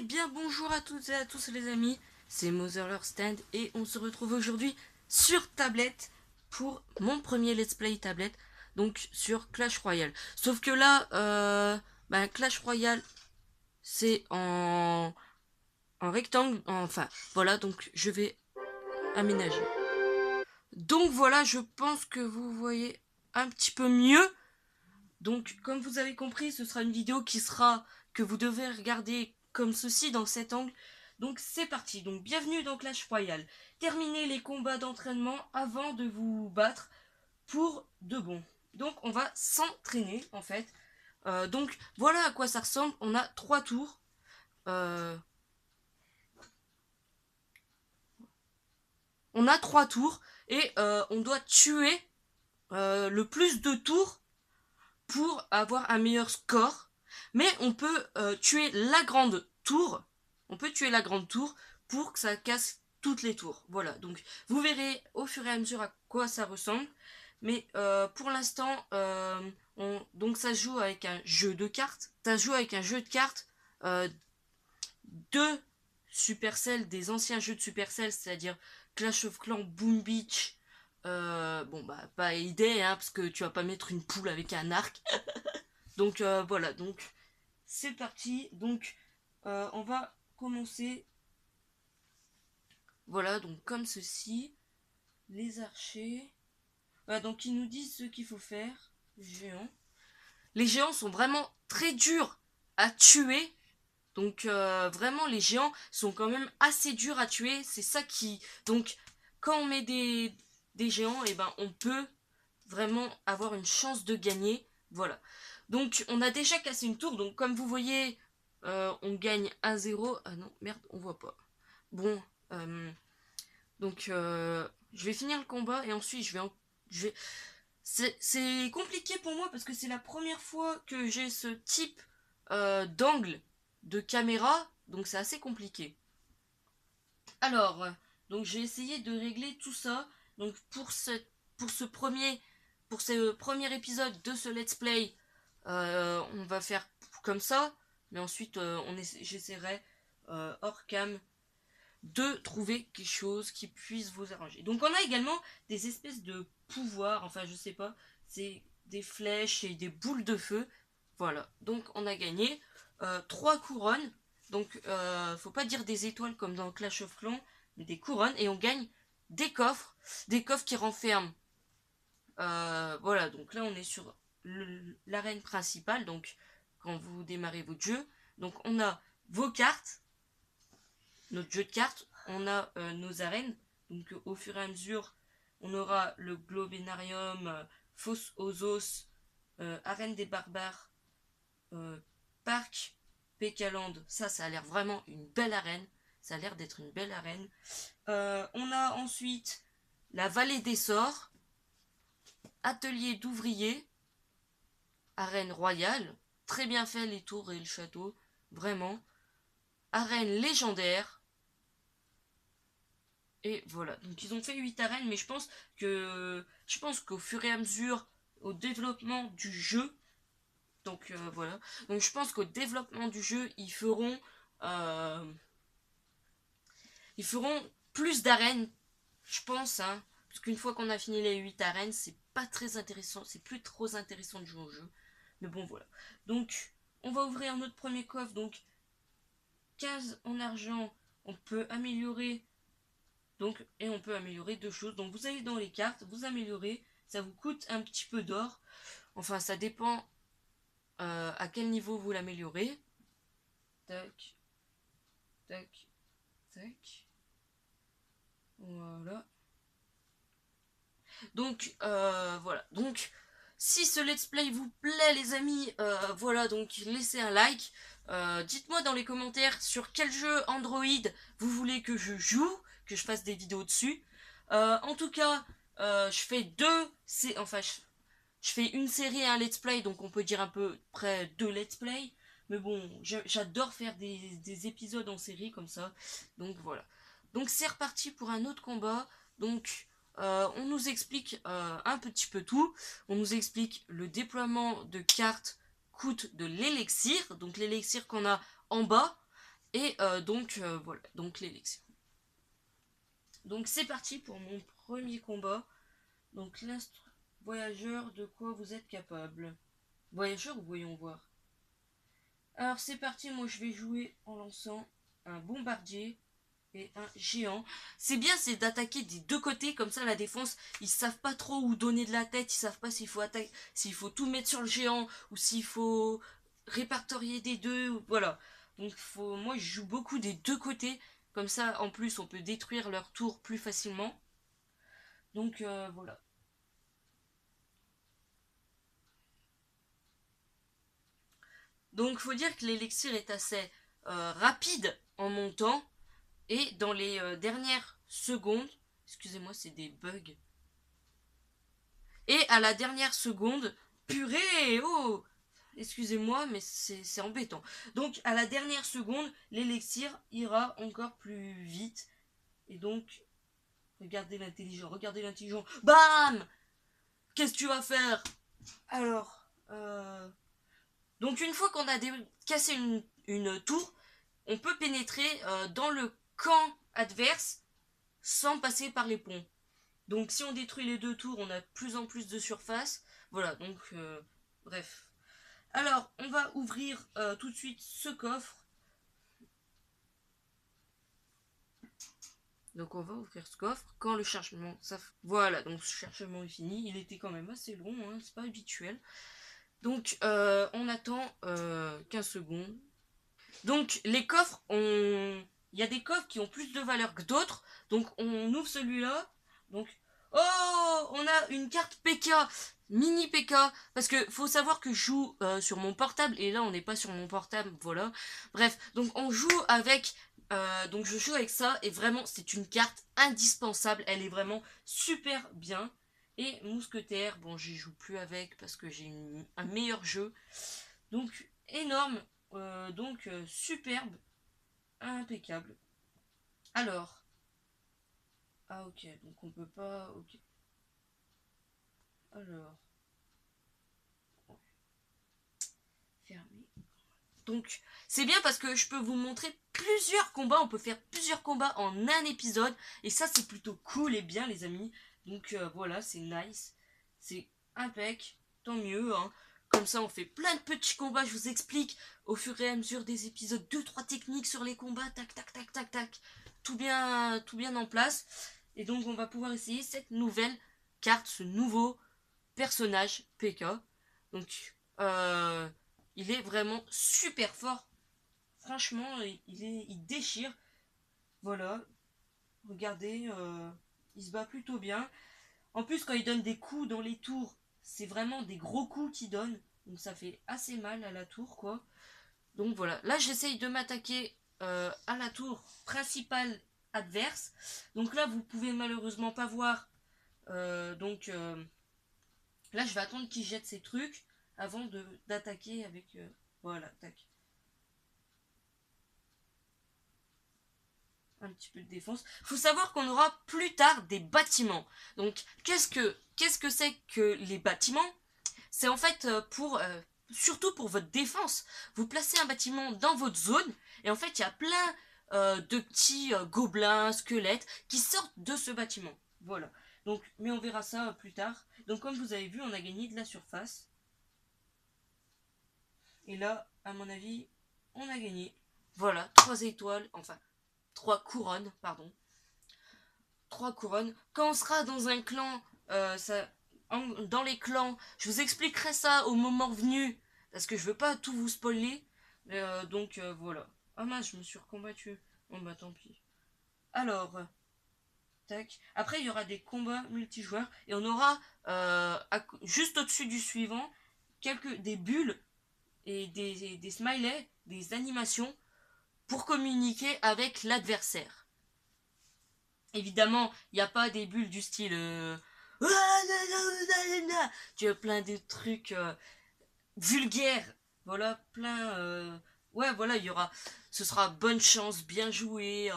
bien bonjour à toutes et à tous les amis, c'est Motherlore Stand et on se retrouve aujourd'hui sur tablette pour mon premier let's play tablette, donc sur Clash Royale. Sauf que là, Clash Royale c'est en rectangle, enfin voilà, donc je vais aménager. Donc voilà, je pense que vous voyez un petit peu mieux. Donc comme vous avez compris, ce sera une vidéo que vous devez regarder comme ceci dans cet angle. Donc c'est parti, donc bienvenue dans Clash Royale. Terminez les combats d'entraînement avant de vous battre pour de bon. Donc on va s'entraîner en fait. Donc voilà à quoi ça ressemble, on a 3 tours. On a 3 tours et on doit tuer le plus de tours pour avoir un meilleur score. Mais on peut tuer la grande tour. On peut tuer la grande tour pour que ça casse toutes les tours. Voilà, donc vous verrez au fur et à mesure à quoi ça ressemble. Mais pour l'instant, donc ça se joue avec un jeu de cartes. Ça se joue avec un jeu de cartes de Supercell, des anciens jeux de Supercell, c'est-à-dire Clash of Clans, Boom Beach. Pas idée, hein, parce que tu vas pas mettre une poule avec un arc. Donc voilà, donc c'est parti. Donc on va commencer. Voilà, donc comme ceci. Les archers. Voilà, donc ils nous disent ce qu'il faut faire. Géants. Les géants sont vraiment très durs à tuer. Donc vraiment les géants sont quand même assez durs à tuer. C'est ça qui... Donc quand on met des géants, et ben on peut vraiment avoir une chance de gagner. Voilà. Donc on a déjà cassé une tour. Donc comme vous voyez, on gagne 1-0. Ah non, merde, on voit pas. Bon, je vais finir le combat et ensuite je vais... C'est compliqué pour moi parce que c'est la première fois que j'ai ce type d'angle de caméra. Donc c'est assez compliqué. Alors, donc j'ai essayé de régler tout ça. Donc pour ce premier épisode de ce let's play, on va faire comme ça. Mais ensuite, j'essaierai hors cam de trouver quelque chose qui puisse vous arranger. Donc on a également des espèces de pouvoirs, enfin je sais pas, c'est des flèches et des boules de feu. Voilà, donc on a gagné 3 couronnes. Donc faut pas dire des étoiles comme dans Clash of Clans, mais des couronnes. Et on gagne des coffres qui renferment. Voilà, donc là on est sur l'arène principale, donc quand vous démarrez votre jeu. Donc on a vos cartes, notre jeu de cartes, on a nos arènes. Donc au fur et à mesure, on aura le Globénarium, Fosse aux Os, Arène des Barbares, Parc Pécaland. Ça a l'air vraiment une belle arène. Ça a l'air d'être une belle arène. On a ensuite la Vallée des Sorts, Atelier d'ouvriers, Arène royale. Très bien fait les tours et le château. Vraiment. Arène légendaire. Et voilà, donc ils ont fait 8 arènes, mais je pense qu'au fur et à mesure, au développement du jeu, donc voilà, donc je pense qu'au développement du jeu, ils feront plus d'arènes, je pense, hein, parce qu'une fois qu'on a fini les 8 arènes, c'est pas très intéressant, c'est plus trop intéressant de jouer au jeu, mais bon voilà. Donc on va ouvrir notre premier coffre, donc 15 en argent, on peut améliorer. Donc, et on peut améliorer 2 choses. Donc vous allez dans les cartes, vous améliorez, ça vous coûte un petit peu d'or. Enfin, ça dépend à quel niveau vous l'améliorez. Tac, tac, tac. Voilà. Donc, voilà. Donc, si ce let's play vous plaît, les amis, voilà, donc laissez un like. Dites-moi dans les commentaires sur quel jeu Android vous voulez que je joue, que je fasse des vidéos dessus. En tout cas, je fais je fais une série et un let's play, donc on peut dire à peu près 2 let's play. Mais bon, j'adore faire des épisodes en série comme ça. Donc voilà. Donc c'est reparti pour un autre combat. Donc on nous explique un petit peu tout. On nous explique le déploiement de cartes coûte de l'élixir. Donc l'élixir qu'on a en bas. Et voilà, donc l'élixir. Donc c'est parti pour mon premier combat. Donc voyageur, de quoi vous êtes capable? Voyageur, voyons voir. Alors c'est parti, moi je vais jouer en lançant un bombardier et un géant. C'est bien, c'est d'attaquer des deux côtés, comme ça la défense, ils savent pas trop où donner de la tête, ils savent pas s'il faut attaquer, s'il faut tout mettre sur le géant ou s'il faut répertorier des deux, voilà. Donc moi je joue beaucoup des deux côtés, comme ça en plus on peut détruire leur tour plus facilement. Donc voilà. Donc faut dire que l'élixir est assez rapide en montant et dans les dernières secondes, excusez-moi c'est des bugs, et à la dernière seconde, purée, oh, excusez-moi mais c'est embêtant. Donc à la dernière seconde, l'élixir ira encore plus vite et donc regardez l'intelligent, bam, qu'est-ce que tu vas faire? Alors, donc une fois qu'on a cassé une tour, on peut pénétrer dans le camp adverse sans passer par les ponts. Donc si on détruit les deux tours, on a de plus en plus de surface. Voilà, donc bref. Alors, on va ouvrir tout de suite ce coffre. Donc on va ouvrir ce coffre quand le chargement... Voilà, donc ce chargement est fini. Il était quand même assez long, hein, c'est pas habituel. Donc on attend 15 secondes. Donc les coffres, il y a des coffres qui ont plus de valeur que d'autres. Donc on ouvre celui-là. Donc oh, on a une carte PK, mini PK, parce que faut savoir que je joue sur mon portable et là on n'est pas sur mon portable, voilà. Bref, donc on joue avec, donc je joue avec ça et vraiment c'est une carte indispensable. Elle est vraiment super bien. Et mousquetaire, bon j'y joue plus avec parce que j'ai un meilleur jeu. Donc énorme. Donc superbe, impeccable. Alors, ah ok, donc on peut pas, ok. Alors, fermé. Donc c'est bien parce que je peux vous montrer plusieurs combats, on peut faire plusieurs combats en un épisode et ça c'est plutôt cool et bien les amis. Donc voilà, c'est nice, c'est impec, tant mieux hein. Comme ça on fait plein de petits combats, je vous explique au fur et à mesure des épisodes 2-3 techniques sur les combats, tac tac tac tac tac, tout bien en place. Et donc on va pouvoir essayer cette nouvelle carte, ce nouveau personnage PK. Donc il est vraiment super fort. Franchement, il déchire. Voilà. Regardez, il se bat plutôt bien. En plus, quand il donne des coups dans les tours, c'est vraiment des gros coups qu'il donne. Donc ça fait assez mal à la tour, quoi. Donc voilà. Là, j'essaye de m'attaquer à la tour principale adverse. Donc là, vous pouvez malheureusement pas voir. Donc là, je vais attendre qu'il jette ses trucs avant d'attaquer avec... voilà, tac. Un petit peu de défense. Faut savoir qu'on aura plus tard des bâtiments. Donc, qu'est-ce que c'est que les bâtiments? C'est en fait surtout pour votre défense. Vous placez un bâtiment dans votre zone et en fait, il y a plein de petits gobelins, squelettes qui sortent de ce bâtiment. Voilà. Donc, mais on verra ça plus tard. Donc, comme vous avez vu, on a gagné de la surface. Et là, à mon avis, on a gagné. Voilà, 3 étoiles, enfin, 3 couronnes, pardon. 3 couronnes. Quand on sera dans un clan, dans les clans, je vous expliquerai ça au moment venu, parce que je veux pas tout vous spoiler. Donc voilà. Ah mince, je me suis recombattu. Bon bah tant pis. Alors, tac. Après, il y aura des combats multijoueurs et on aura juste au-dessus du suivant des bulles et des smileys, des animations pour communiquer avec l'adversaire. Évidemment, il n'y a pas des bulles du style tu as plein de trucs vulgaires. Voilà, plein ouais, voilà, il y aura ce sera bonne chance, bien joué,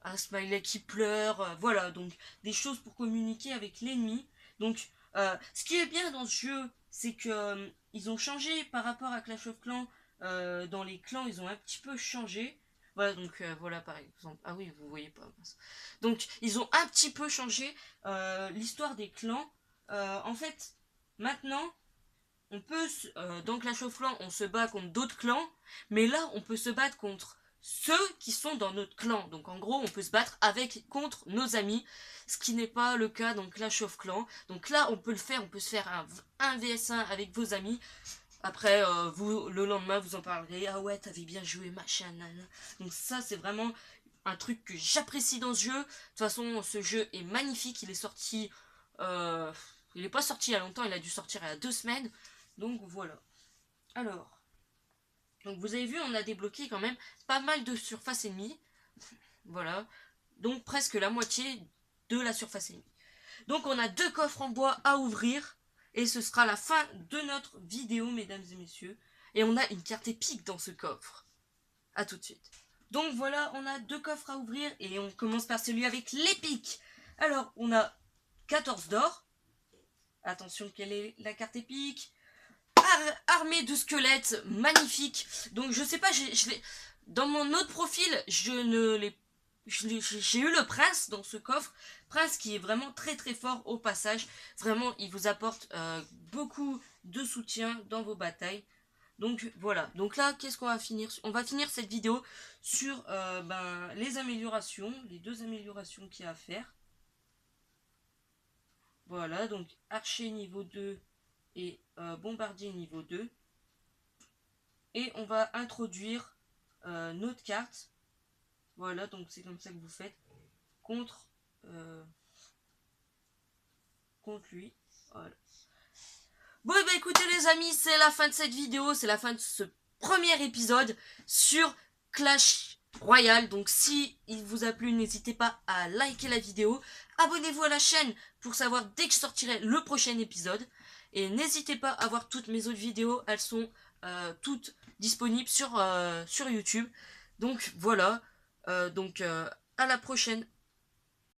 un smiley qui pleure, voilà, donc des choses pour communiquer avec l'ennemi. Donc ce qui est bien dans ce jeu, c'est que ils ont changé par rapport à Clash of Clans. Dans les clans, ils ont un petit peu changé. Voilà, donc voilà par exemple. Ah oui, vous voyez pas. Mince. Donc ils ont un petit peu changé l'histoire des clans. En fait, maintenant, on peut, dans Clash of Clans, on se bat contre d'autres clans, mais là, on peut se battre contre ceux qui sont dans notre clan. Donc en gros, on peut se battre contre nos amis, ce qui n'est pas le cas dans Clash of Clans. Donc là, on peut le faire, on peut se faire un vs1 avec vos amis. Après, vous, le lendemain, vous en parlerez. Ah ouais, t'avais bien joué, machin, nana. Donc ça, c'est vraiment un truc que j'apprécie dans ce jeu. De toute façon, ce jeu est magnifique. Il est sorti... il n'est pas sorti il y a longtemps, il a dû sortir il y a 2 semaines. Donc voilà. Alors, donc vous avez vu, on a débloqué quand même pas mal de surface ennemie. Voilà. Donc presque la moitié de la surface ennemie. Donc on a 2 coffres en bois à ouvrir. Et ce sera la fin de notre vidéo, mesdames et messieurs. Et on a une carte épique dans ce coffre. A tout de suite. Donc voilà, on a 2 coffres à ouvrir. Et on commence par celui avec l'épique. Alors, on a 14 d'or. Attention, quelle est la carte épique? Armée de squelettes, magnifique. Donc je sais pas, dans mon autre profil, j'ai eu le prince dans ce coffre. Prince qui est vraiment très très fort au passage. Vraiment, il vous apporte beaucoup de soutien dans vos batailles. Donc voilà. Donc là, qu'est-ce qu'on va finir? On va finir cette vidéo sur les améliorations, les 2 améliorations qu'il y a à faire. Voilà, donc archer niveau 2 et bombardier niveau 2. Et on va introduire notre carte. Voilà, donc c'est comme ça que vous faites contre, contre lui. Voilà. Bon, et bah écoutez les amis, c'est la fin de cette vidéo, c'est la fin de ce premier épisode sur Clash Royale. Donc si il vous a plu, n'hésitez pas à liker la vidéo. Abonnez-vous à la chaîne pour savoir dès que je sortirai le prochain épisode. Et n'hésitez pas à voir toutes mes autres vidéos, elles sont toutes disponibles sur YouTube. Donc voilà, à la prochaine.